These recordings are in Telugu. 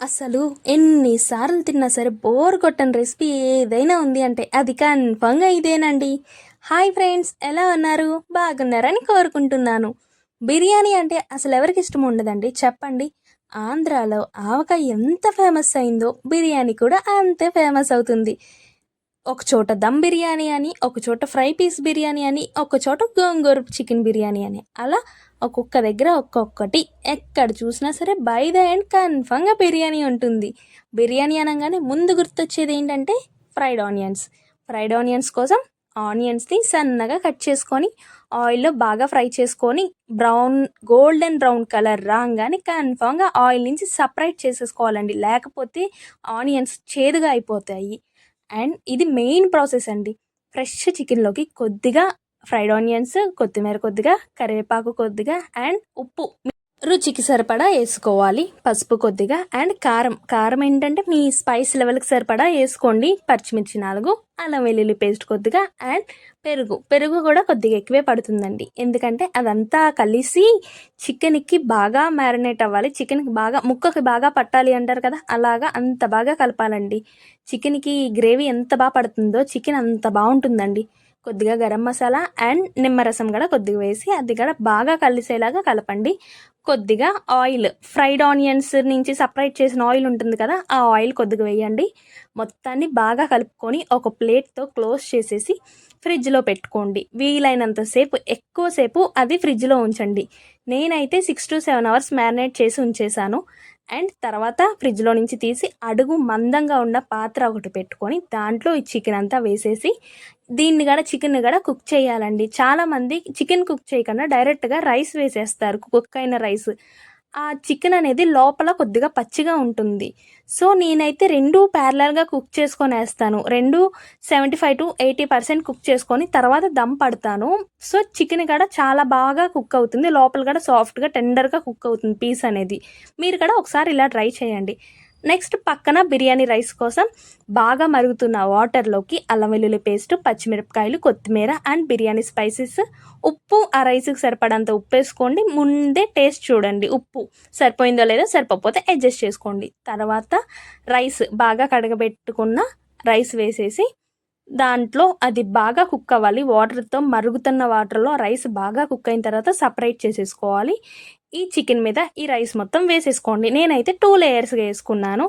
అసలు ఎన్నిసార్లు తిన్నా సరే బోర్ కొట్టని రెసిపీ ఏదైనా ఉంది అంటే అది కన్ఫర్మ్గా ఇదేనండి. హాయ్ ఫ్రెండ్స్, ఎలా ఉన్నారు? బాగున్నారని కోరుకుంటున్నాను. బిర్యానీ అంటే అసలు ఎవరికి ఇష్టం ఉండదండి చెప్పండి. ఆంధ్రాలో ఆవకాయ ఎంత ఫేమస్ అయిందో బిర్యానీ కూడా అంతే ఫేమస్ అవుతుంది. ఒక చోట దమ్ బిర్యానీ అని, ఒక చోట ఫ్రై పీస్ బిర్యానీ అని, ఒక చోట గోంగూర చికెన్ బిర్యానీ అని, అలా ఒక్కొక్క దగ్గర ఒక్కొక్కటి. ఎక్కడ చూసినా సరే బై ద ఎండ్ కన్ఫర్మ్గా బిర్యానీ ఉంటుంది. బిర్యానీ అనగానే ముందు గుర్తొచ్చేది ఏంటంటే ఫ్రైడ్ ఆనియన్స్. ఫ్రైడ్ ఆనియన్స్ కోసం ఆనియన్స్ని సన్నగా కట్ చేసుకొని ఆయిల్లో బాగా ఫ్రై చేసుకొని గోల్డెన్ బ్రౌన్ కలర్ రాగానే కన్ఫర్మ్గా ఆయిల్ నుంచి సపరేట్ చేసేసుకోవాలండి, లేకపోతే ఆనియన్స్ చేదుగా అయిపోతాయి. అండ్ ఇది మెయిన్ ప్రాసెస్ అండి. ఫ్రెష్ చికెన్లోకి కొద్దిగా ఫ్రైడ్ ఆనియన్స్, కొత్తిమీర కొద్దిగా, కరివేపాకు కొద్దిగా అండ్ ఉప్పు రుచికి సరిపడా వేసుకోవాలి. పసుపు కొద్దిగా అండ్ కారం. కారం ఏంటంటే మీ స్పైస్ లెవెల్కి సరిపడా వేసుకోండి. పచ్చిమిర్చి 4, అల్లం వెల్లుల్లి పేస్ట్ కొద్దిగా అండ్ పెరుగు కూడా కొద్దిగా ఎక్కువే పడుతుందండి. ఎందుకంటే అదంతా కలిసి చికెన్కి బాగా మ్యారినేట్ అవ్వాలి. చికెన్కి బాగా ముక్కకి బాగా పట్టాలి అంటారు కదా, అలాగా అంత బాగా కలపాలండి. చికెన్కి గ్రేవీ ఎంత బాగా పడుతుందో చికెన్ అంత బాగుంటుందండి. కొద్దిగా గరం మసాలా అండ్ నిమ్మరసం కూడా కొద్దిగా వేసి అది కూడా బాగా కలిసేలాగా కలపండి. కొద్దిగా ఆయిల్, ఫ్రైడ్ ఆనియన్స్ నుంచి సపరేట్ చేసిన ఆయిల్ ఉంటుంది కదా, ఆ ఆయిల్ కొద్దిగా వేయండి. మొత్తాన్ని బాగా కలుపుకొని ఒక ప్లేట్తో క్లోజ్ చేసేసి ఫ్రిడ్జ్లో పెట్టుకోండి. వీలైనంతసేపు ఎక్కువసేపు అది ఫ్రిడ్జ్లో ఉంచండి. నేనైతే 6 to 7 hours మ్యారినేట్ చేసి ఉంచేసాను. అండ్ తర్వాత ఫ్రిడ్జ్లో నుంచి తీసి అడుగు మందంగా ఉన్న పాత్ర ఒకటి పెట్టుకొని దాంట్లో ఈ చికెన్ అంతా వేసేసి చికెన్ కూడా కుక్ చేయాలండి. చాలామంది చికెన్ కుక్ చేయకుండా డైరెక్ట్గా రైస్ వేసేస్తారు, కుక్ అయిన రైస్. ఆ చికెన్ అనేది లోపల కొద్దిగా పచ్చిగా ఉంటుంది. సో నేనైతే రెండు ప్యారలల్గా కుక్ చేసుకొని వేస్తాను. 75 to 80% కుక్ చేసుకొని తర్వాత దమ్ పడతాను. సో చికెన్ కూడా చాలా బాగా కుక్ అవుతుంది, లోపల కూడా సాఫ్ట్గా టెండర్గా కుక్ అవుతుంది పీస్ అనేది. మీరు కూడా ఒకసారి ఇలా ట్రై చేయండి. నెక్స్ట్ పక్కన బిర్యానీ రైస్ కోసం బాగా మరుగుతున్న వాటర్లోకి అల్లం వెల్లుల్లి పేస్ట్, పచ్చిమిరపకాయలు, కొత్తిమీర అండ్ బిర్యానీ స్పైసెస్, ఉప్పు ఆ రైస్కి సరిపడంత ఉప్పు వేసుకోండి. ముందే టేస్ట్ చూడండి, ఉప్పు సరిపోయిందో లేదో, సరిపోతే అడ్జస్ట్ చేసుకోండి. తర్వాత రైస్ బాగా కడగబెట్టుకున్న రైస్ వేసేసి దాంట్లో అది బాగా కుక్ అవ్వాలి. వాటర్తో మరుగుతున్న వాటర్లో రైస్ బాగా కుక్ అయిన తర్వాత సపరేట్ చేసేసుకోవాలి. ఈ చికెన్ మీద ఈ రైస్ మొత్తం వేసేసుకోండి. నేనైతే 2 లేయర్స్గా వేసుకున్నాను.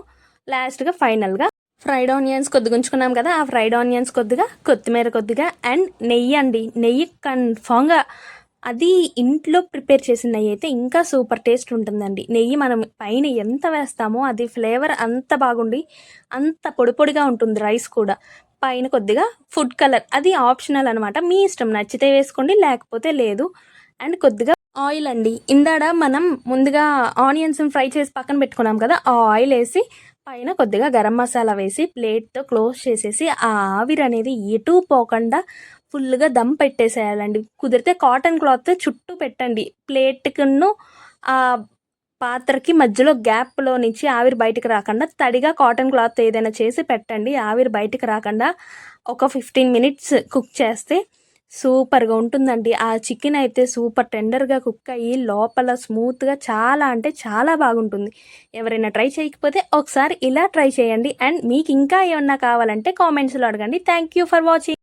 లాస్ట్గా ఫైనల్గా ఫ్రైడ్ ఆనియన్స్ కొద్దిగా ఉంచుకున్నాం కదా, ఆ ఫ్రైడ్ ఆనియన్స్ కొద్దిగా, కొత్తిమీర కొద్దిగా అండ్ నెయ్యి అండి. నెయ్యి కన్ఫామ్గా, అది ఇంట్లో ప్రిపేర్ చేసిన నెయ్యి అయితే ఇంకా సూపర్ టేస్ట్ ఉంటుందండి. నెయ్యి మనం పైన ఎంత వేస్తామో అది ఫ్లేవర్ అంత బాగుండి అంత పొడి పొడిగా ఉంటుంది. రైస్ కూడా పైన కొద్దిగా ఫుడ్ కలర్, అది ఆప్షనల్ అనమాట, మీ ఇష్టం, నచ్చితే వేసుకోండి లేకపోతే లేదు. అండ్ కొద్దిగా ఆయిల్ అండి. ఇందాడ మనం ముందుగా ఆనియన్స్ ఫ్రై చేసి పక్కన పెట్టుకున్నాం కదా, ఆ ఆయిల్ వేసి పైన కొద్దిగా గరం మసాలా వేసి ప్లేట్తో క్లోజ్ చేసేసి ఆ ఆవిరి అనేది ఎటు పోకుండా ఫుల్గా దమ్ పెట్టేసేయాలండి. కుదిరితే కాటన్ క్లాత్ చుట్టూ పెట్టండి. ప్లేట్కును ఆ పాత్రకి మధ్యలో గ్యాప్లో నుంచి ఆవిరి బయటకు రాకుండా తడిగా కాటన్ క్లాత్ ఏదైనా చేసి పెట్టండి. ఆవిరి బయటకు రాకుండా ఒక 15 minutes కుక్ చేస్తే సూపర్గా ఉంటుందండి. ఆ చికెన్ అయితే సూపర్ టెండర్గా కుక్ అయ్యి లోపల స్మూత్గా చాలా అంటే చాలా బాగుంటుంది. ఎవరైనా ట్రై చేయకపోతే ఒకసారి ఇలా ట్రై చేయండి. అండ్ మీకు ఇంకా ఏమన్నా కావాలంటే కామెంట్స్లో అడగండి. Thank you for watching.